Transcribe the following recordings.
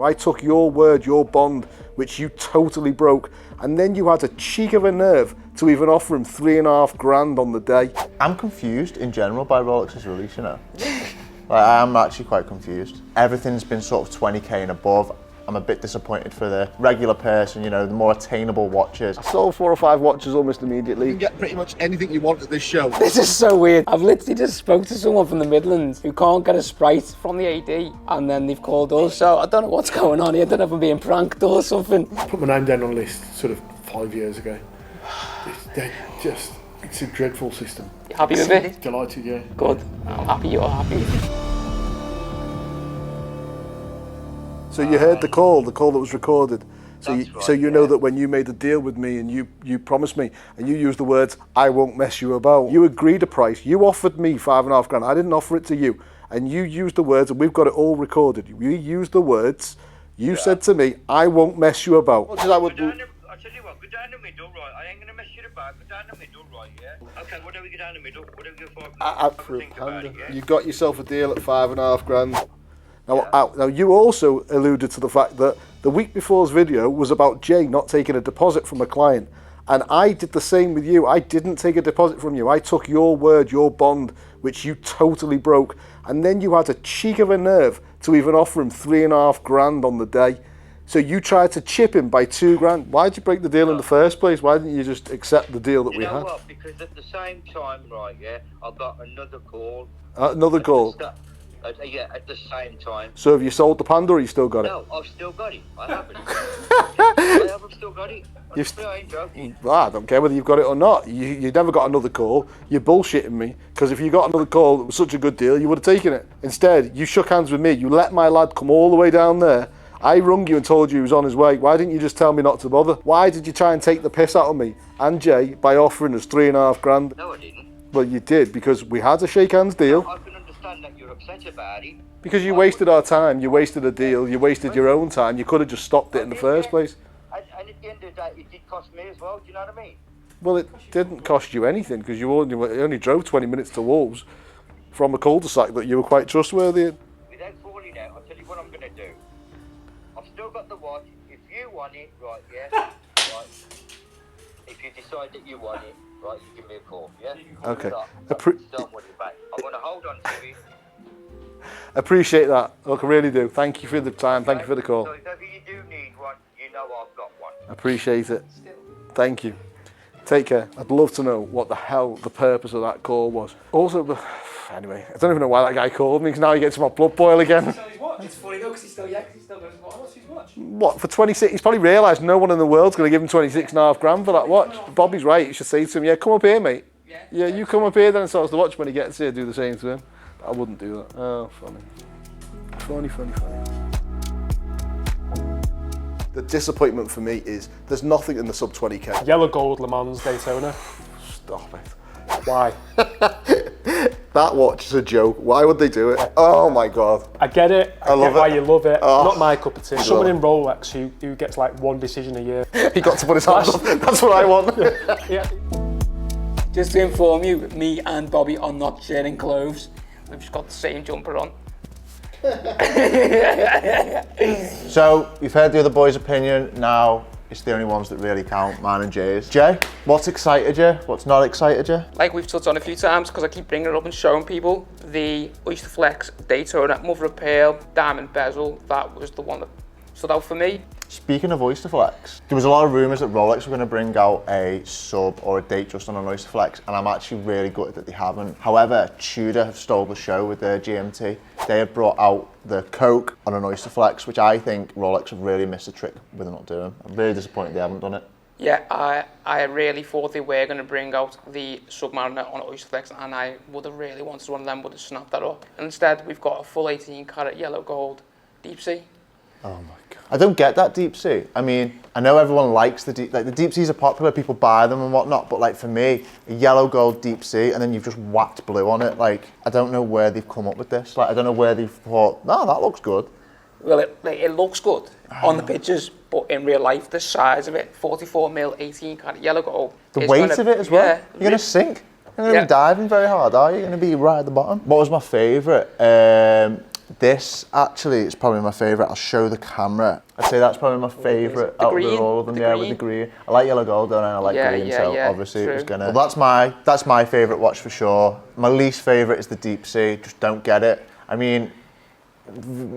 I took your word, your bond, which you totally broke, and then you had a cheek of a nerve to even offer him $3,500 on the day. I'm confused in general by Rolex's release, you know. Like, I am actually quite confused. Everything's been sort of 20k and above. I'm a bit disappointed for the regular person, you know, the more attainable watches. I sold 4 or 5 watches almost immediately. You can get pretty much anything you want at this show. This is so weird. I've literally just spoke to someone from the Midlands who can't get a Sprite from the AD, and then they've called us, so I don't know what's going on here. I don't know if I'm being pranked or something. I put my name down on a list sort of 5 years ago. It's a dreadful system. You happy with it? Delighted, yeah. Good. I'm happy you're happy. So you heard the call that was recorded. So you know that when you made a deal with me and you promised me and you used the words, I won't mess you about. You agreed a price. You offered me $5,500. I didn't offer it to you. And you used the words, and we've got it all recorded. You used the words. You said to me, I won't mess you about. I'll tell you what, go down the middle, right? I ain't gonna mess you about. Go down the middle, right? Yeah. Okay. What do we go down the middle? What do we go for? You got yourself a deal at $5,500. Now, you also alluded to the fact that the week before's video was about Jay not taking a deposit from a client. And I did the same with you. I didn't take a deposit from you. I took your word, your bond, which you totally broke. And then you had a cheek of a nerve to even offer him $3,500 on the day. So you tried to chip him by $2,000. Why did you break the deal in the first place? Why didn't you just accept the deal that we had? You know what? Because at the same time, right, I got another call. Another call? At the same time. So have you sold the Panda or you still got it? No, I've still got it. I haven't. I haven't still got it. I ain't joking. I don't care whether you've got it or not. You never got another call. You're bullshitting me. Because if you got another call that was such a good deal, you would have taken it. Instead, you shook hands with me. You let my lad come all the way down there. I rung you and told you he was on his way. Why didn't you just tell me not to bother? Why did you try and take the piss out of me and Jay by offering us $3,500? No, I didn't. Well, you did, because we had a shake hands deal. I can understand that you're upset about it. Because you wasted our time, you wasted a deal, you wasted your own time. You could have just stopped it in the first place. And at the end of the day, it did cost me as well, do you know what I mean? Well, it didn't cost you anything, because you only drove 20 minutes to Wolves from a cul-de-sac that you were quite trustworthy in. Without falling out, I'll tell you what I'm going to do. I've still got the watch. If you want it, right, right. If you decide that you want it, right, you give me a call, yeah? Okay. Don't worry about it. I'm going to hold on to it. Appreciate that. Look, I really do. Thank you for the time. Thank you for the call. So if ever you do need one, you know I've got one. Appreciate it. Thank you. Take care. I'd love to know what the hell the purpose of that call was. Also, anyway, I don't even know why that guy called me, because now he gets my blood boil again. It's funny though, because he still goes, what's his watch? What, for 26? He's probably realised no one in the world's going to give him $26,500 for that watch. Bobby's right. You should say to him, yeah, come up here, mate. Yeah, you come up here then and sells the watch when he gets here. Do the same to him. I wouldn't do that. Oh, funny. Funny. The disappointment for me is there's nothing in the sub 20k. Yellow gold Le Mans Daytona. Stop it. Why? That watch is a joke. Why would they do it? Oh my God. I get it. I love get why it. you love it. Oh. Not my cup of tea. Someone in Rolex who gets like one decision a year. He got to put his hands up. That's what I want. Yeah. Just to inform you, me and Bobby are not sharing clothes. We've just got the same jumper on. So, you've heard the other boys' opinion, now it's the only ones that really count, mine and Jay's. Jay, what's excited you? What's not excited you? Like we've touched on a few times, because I keep bringing it up and showing people, the Oyster Flex Daytona mother of pearl diamond bezel, that was the one that stood out for me. Speaking of Oyster Flex, there was a lot of rumours that Rolex were going to bring out a sub or a DateJust on an Oyster Flex, and I'm actually really gutted that they haven't. However, Tudor have stole the show with their GMT. They have brought out the Coke on an Oyster Flex, which I think Rolex have really missed a trick with not doing. I'm really disappointed they haven't done it. Yeah, I really thought they were going to bring out the Submariner on Oyster Flex, and I would have really wanted one of them, would have snapped that up. And instead, we've got a full 18 karat yellow gold deep sea. Oh my God. I don't get that deep sea. I mean, I know everyone likes the deep seas are popular, people buy them and whatnot, but like for me, a yellow gold deep sea and then you've just whacked blue on it. Like, I don't know where they've come up with this. Like, I don't know where they've thought, no, that looks good. Well, it looks good on the pictures, but in real life, the size of it, 44mm, 18 karat yellow gold. The weight of it as well. Yeah, you're going to sink. You're going to be diving very hard, are you? You're going to be right at the bottom. What was my favourite? This actually is probably my favourite. I'll show the camera. I'd say that's probably my favourite out of all of them. Yeah, with the green. I like yellow gold, don't I? I like green, so obviously it was gonna. Well, that's my favourite watch for sure. My least favourite is the Deep Sea. Just don't get it. I mean,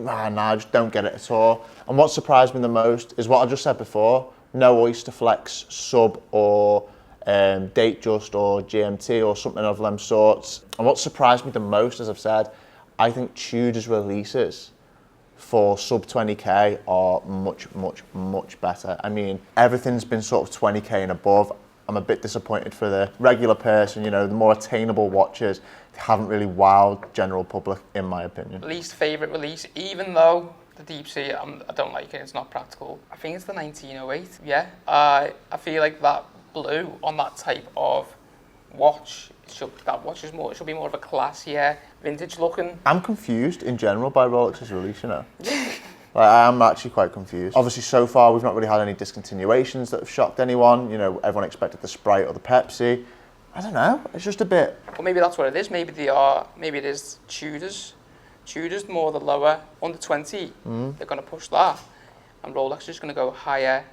I just don't get it at all. And what surprised me the most is what I just said before. No Oyster Flex sub or DateJust or GMT or something of them sorts. And what surprised me the most, as I've said, I think Tudor's releases for sub 20k are much better. I mean, everything's been sort of 20k and above. I'm a bit disappointed for the regular person, you know, the more attainable watches haven't really wowed general public, in my opinion. Least favourite release, even though the Deep Sea, I don't like it, it's not practical. I think it's the 1908, yeah. I feel like that blue on that type of watch, it should be more of a classier, vintage looking. I'm confused in general by Rolex's release, you know. Like, I am actually quite confused. Obviously, so far, we've not really had any discontinuations that have shocked anyone. You know, everyone expected the Sprite or the Pepsi. I don't know, it's just a bit... Well, maybe that's what it is. Maybe it is Tudor's. Tudor's more the lower, under 20. They're going to push that. And Rolex is going to go higher,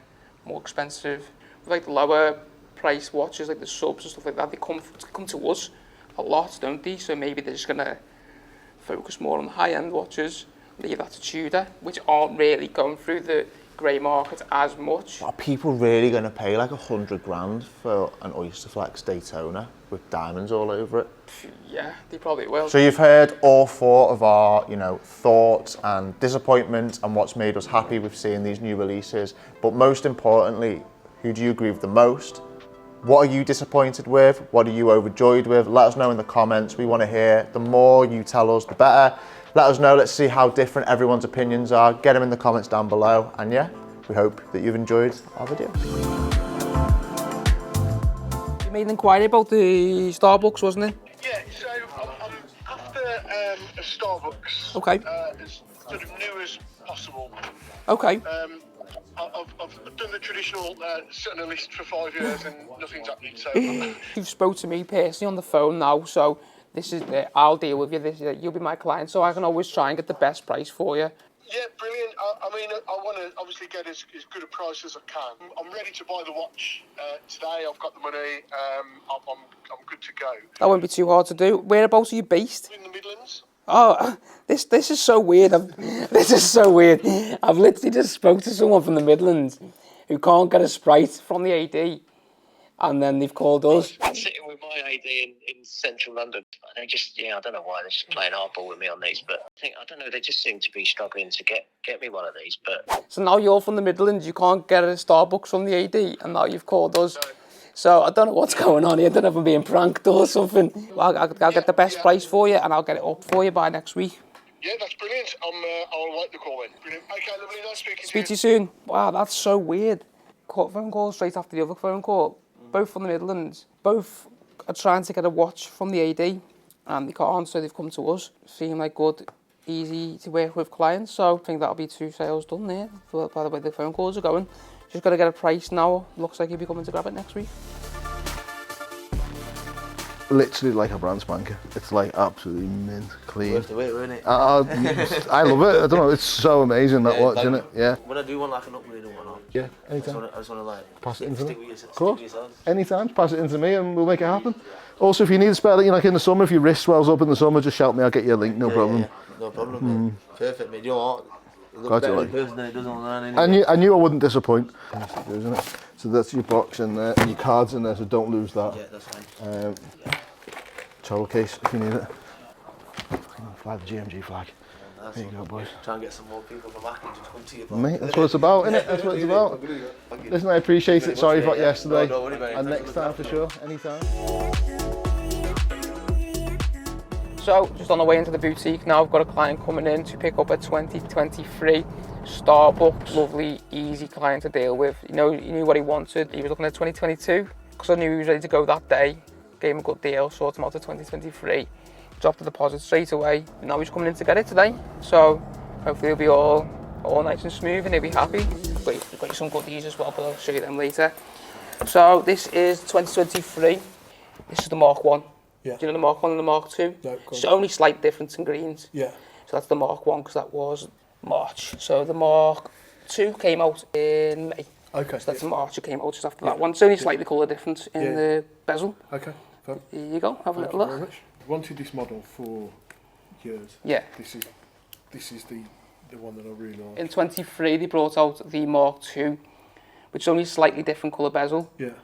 more expensive. Like lower price watches, like the subs and stuff like that, they come to us a lot, don't they? So maybe they're just going to focus more on the high-end watches, leave that to Tudor, which aren't really going through the grey market as much. Are people really going to pay like 100 grand for an Oyster Flex Daytona with diamonds all over it? Yeah, they probably will. So you've heard all four of our, you know, thoughts and disappointments and what's made us happy with seeing these new releases. But most importantly, who do you agree with the most? What are you disappointed with? What are you overjoyed with? Let us know in the comments. We want to hear. The more you tell us, the better. Let us know. Let's see how different everyone's opinions are. Get them in the comments down below. And yeah, we hope that you've enjoyed our video. You made an inquiry about the Starbucks, wasn't it? Yeah, so I'm after a Starbucks. Okay. As sort of new as possible. Okay. I've done the traditional sitting on a list for 5 years and nothing's happening. So You've spoke to me personally on the phone now, so this is I'll deal with you. You'll be my client, so I can always try and get the best price for you. yeah, brilliant. I mean, I want to obviously get as good a price as I can. I'm ready to buy the watch today. I've got the money. I'm good to go. That won't be too hard to do. Whereabouts are you based? In the Midlands. Oh, this is so weird. This is so weird. I've literally just spoke to someone from the Midlands who can't get a Sprite from the AD, and then they've called us. I'm sitting with my AD in central London. They just, I don't know why they're just playing hardball with me on these, but I don't know, they just seem to be struggling to get me one of these. But So now you're from the Midlands, you can't get a Starbucks from the AD, and now you've called us. So I don't know what's going on here. I don't know if I'm being pranked or something. I'll get the best price for you, and I'll get it up for you by next week. Yeah, that's brilliant. I'll like the call then. Brilliant. Okay, lovely. Nice speaking to you. Speak to you soon. Wow, that's so weird. Phone call straight after the other phone call. Both from the Midlands. Both are trying to get a watch from the AD, and they can't, so they've come to us. Seem like good, easy to work with clients. So I think that'll be 2 sales done there, by the way the phone calls are going. Just got to get a price now. Looks like he'll be coming to grab it next week. Literally like a brand spanker. It's like absolutely mint, clean. Worth the wait, isn't it? I love it. I don't know. It's so amazing that watch, isn't it? Yeah. When I do want like an upgrade or whatnot, Yeah. I just want to like Pass it into me. stick with Of course. yourselves. Anytime, pass it into me and we'll make it happen. Also, if you need a spare, like in the summer, if your wrist swells up in the summer, just shout me. I'll get you a link. No problem. Yeah, no problem. Mate. Perfect, mate. You know what? It looks better in person than it does online. I knew I wouldn't disappoint. Isn't it? So that's your box in there and your cards in there. So don't lose that. Yeah, that's fine. Travel case if you need it. Fly the GMG flag. There you go, boys. Try and get some more people from Acton to come to you. Mate, that's what it's about, innit? That's what it's about. Listen, I appreciate it. Sorry for yesterday. No, don't worry about it. And next time for sure. Anytime. So, just on the way into the boutique now, I've got a client coming in to pick up a 2023 Starbucks. Lovely, easy client to deal with. He knew what he wanted. He was looking at 2022 because I knew he was ready to go that day. Gave him a good deal, sorted him out to 2023. Dropped the deposit straight away. And now he's coming in to get it today. So, hopefully it'll be all nice and smooth and he'll be happy. We've got some goodies as well, but I'll show you them later. So, this is 2023. This is the Mark 1. Yeah. Do you know the Mark 1 and the Mark 2? Yeah, It's only slight difference in greens. Yeah. So that's the Mark 1 because that was March. So the Mark 2 came out in May. Okay. So that's March it came out just after that one. It's only a slightly colour difference in the bezel. Okay. Fine. Here you go, have a little look. Very much. Wanted this model for years. Yeah. This is the one that I really like. In 23 they brought out the Mark 2, which is only a slightly different colour bezel. Yeah.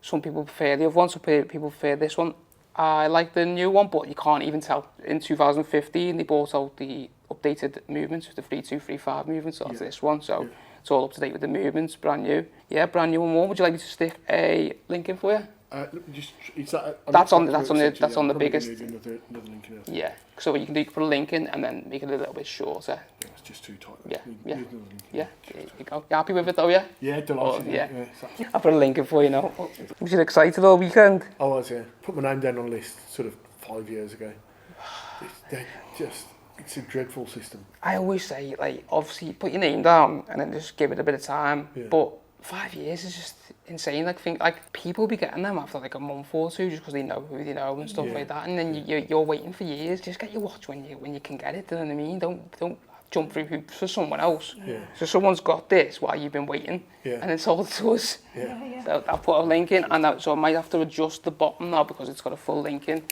Some people prefer the other one, some people prefer this one. I like the new one, but you can't even tell. In 2015 they brought out the updated movements with the 3235 movements, so that's this one. So it's all up to date with the movements, brand new. Yeah, brand new and warm. Would you like me to stick a link in for you? That's on the biggest. Another link in there. Yeah, so what you can do, you can put a link in and then make it a little bit shorter. Yeah, it's just too tight. Yeah, yeah, Need another link in yeah. There you go. You happy with it though? Yeah. Yeah, delighted. Yeah. Exactly. I'll put a link in for you now. Was you excited all weekend? I was, yeah. Put my name down on a list sort of 5 years ago. It's a dreadful system. I always say, like, obviously put your name down and then just give it a bit of time. Yeah. But 5 years is just insane. Like people be getting them after like a month or two just because they know who they know and stuff like that. And then you're waiting for years. Just get your watch when you can get it. Do you know what I mean? Don't jump through hoops for someone else. Yeah. So someone's got this while you've been waiting, and then sold it to us. Yeah. So I'll put a link in, and so I might have to adjust the bottom now because it's got a full link in.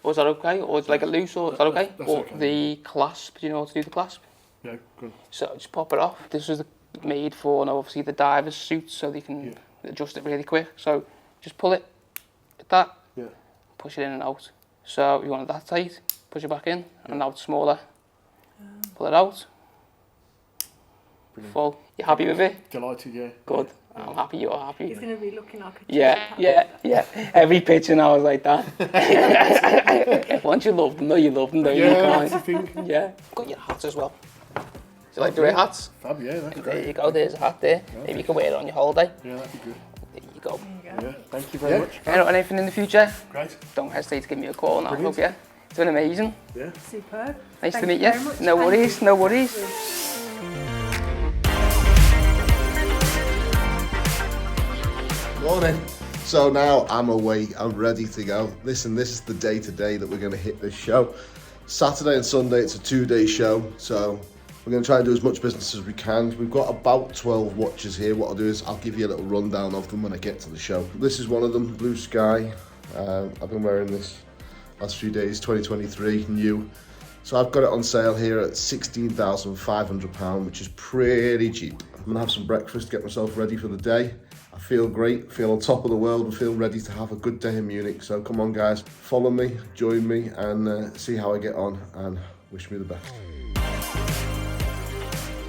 Or is that okay? Or it's like a loose, or is that okay? That's or okay. The clasp, do you know how to do the clasp? Yeah, good. So just pop it off. This was made for, now obviously, the divers' suits, so they can adjust it really quick. So just pull it like that, push it in and out. So if you want it that tight, push it back in, and now it's smaller. Pull it out. Brilliant. Full. You happy with it? Delighted, yeah. Good. I'm happy you're happy. He's going to be looking like a Yeah. Every picture now is like that. Once you love them, though, you love them, don't you? That's the thing. Yeah. Got your hats as well. Do you like the wear hats? Fab, yeah, that's There great. you go, there's a hat there. Maybe you can wear it on your holiday. Yeah, that'd be good. There you go. Yeah, thank you very much. Anything in the future? Great. Don't hesitate to give me a call and I'll Brilliant. help you. It's been amazing. Yeah. superb. Nice Thank to meet you you. very much. No Thank worries, you. no worries. Morning. So now I'm awake, I'm ready to go. Listen, this is the day today that we're going to hit this show. Saturday and Sunday, it's a 2-day show, so we're going to try and do as much business as we can. We've got about 12 watches here. What I'll do is I'll give you a little rundown of them when I get to the show. This is one of them, Blue Sky. I've been wearing this last few days, 2023, new. So I've got it on sale here at £16,500, which is pretty cheap. I'm going to have some breakfast, get myself ready for the day. I feel great, feel on top of the world and feel ready to have a good day in Munich. So come on guys, follow me, join me and see how I get on and wish me the best.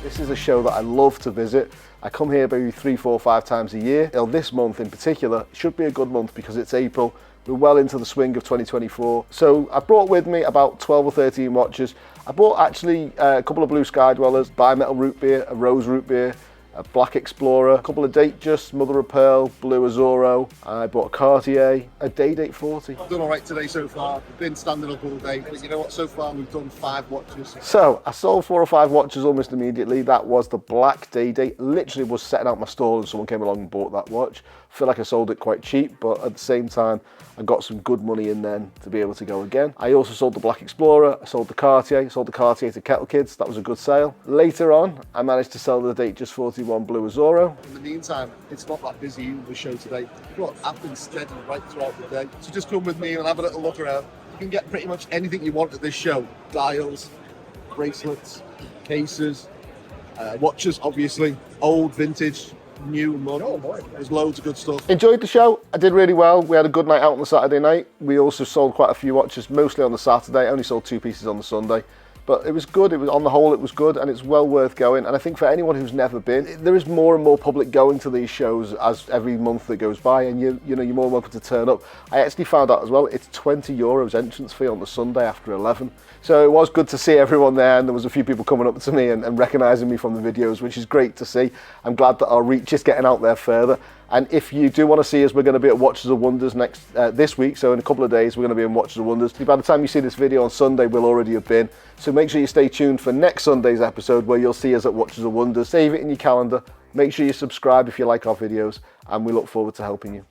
This is a show that I love to visit. I come here maybe 3, 4, 5 times a year. This month in particular should be a good month because it's April. We're well into the swing of 2024. So I brought with me about 12 or 13 watches. I bought actually a couple of Blue Sky Dwellers, Bimetal root beer, a Rose root beer, a Black Explorer, a couple of DateJust, Mother of Pearl, Blue Azoro. I bought a Cartier, a Date 40. I've done all right today so far. I've been standing up all day, but you know what? So far we've done 5 watches. So I sold 4 or 5 watches almost immediately. That was the Black Day-Date. Literally was setting out my stall and someone came along and bought that watch. I feel like I sold it quite cheap, but at the same time, I got some good money in then to be able to go again. I also sold the Black Explorer, I sold the Cartier to Kettle Kids. That was a good sale. Later on, I managed to sell the DateJust 41 Blue Azoro. In the meantime, it's not that busy with the show today. Look, I've been steady right throughout the day. So just come with me and have a little look around. You can get pretty much anything you want at this show. Dials, bracelets, cases, watches, obviously, old, vintage, new, modern. There's loads of good stuff. Enjoyed the show. I did really well. We had a good night out on the Saturday night. We also sold quite a few watches, mostly on the Saturday. I only sold 2 pieces on the Sunday. But it was good. It was, on the whole, it was good, and it's well worth going. And I think for anyone who's never been, there is more and more public going to these shows as every month that goes by, and you know you're more welcome to turn up. I actually found out as well it's €20 entrance fee on the Sunday after 11. So it was good to see everyone there, and there was a few people coming up to me and recognising me from the videos, which is great to see. I'm glad that our reach is getting out there further. And if you do want to see us, we're going to be at Watches of Wonders this week. So in a couple of days, we're going to be in Watches of Wonders. By the time you see this video on Sunday, we'll already have been. So make sure you stay tuned for next Sunday's episode where you'll see us at Watches of Wonders. Save it in your calendar. Make sure you subscribe if you like our videos, and we look forward to helping you.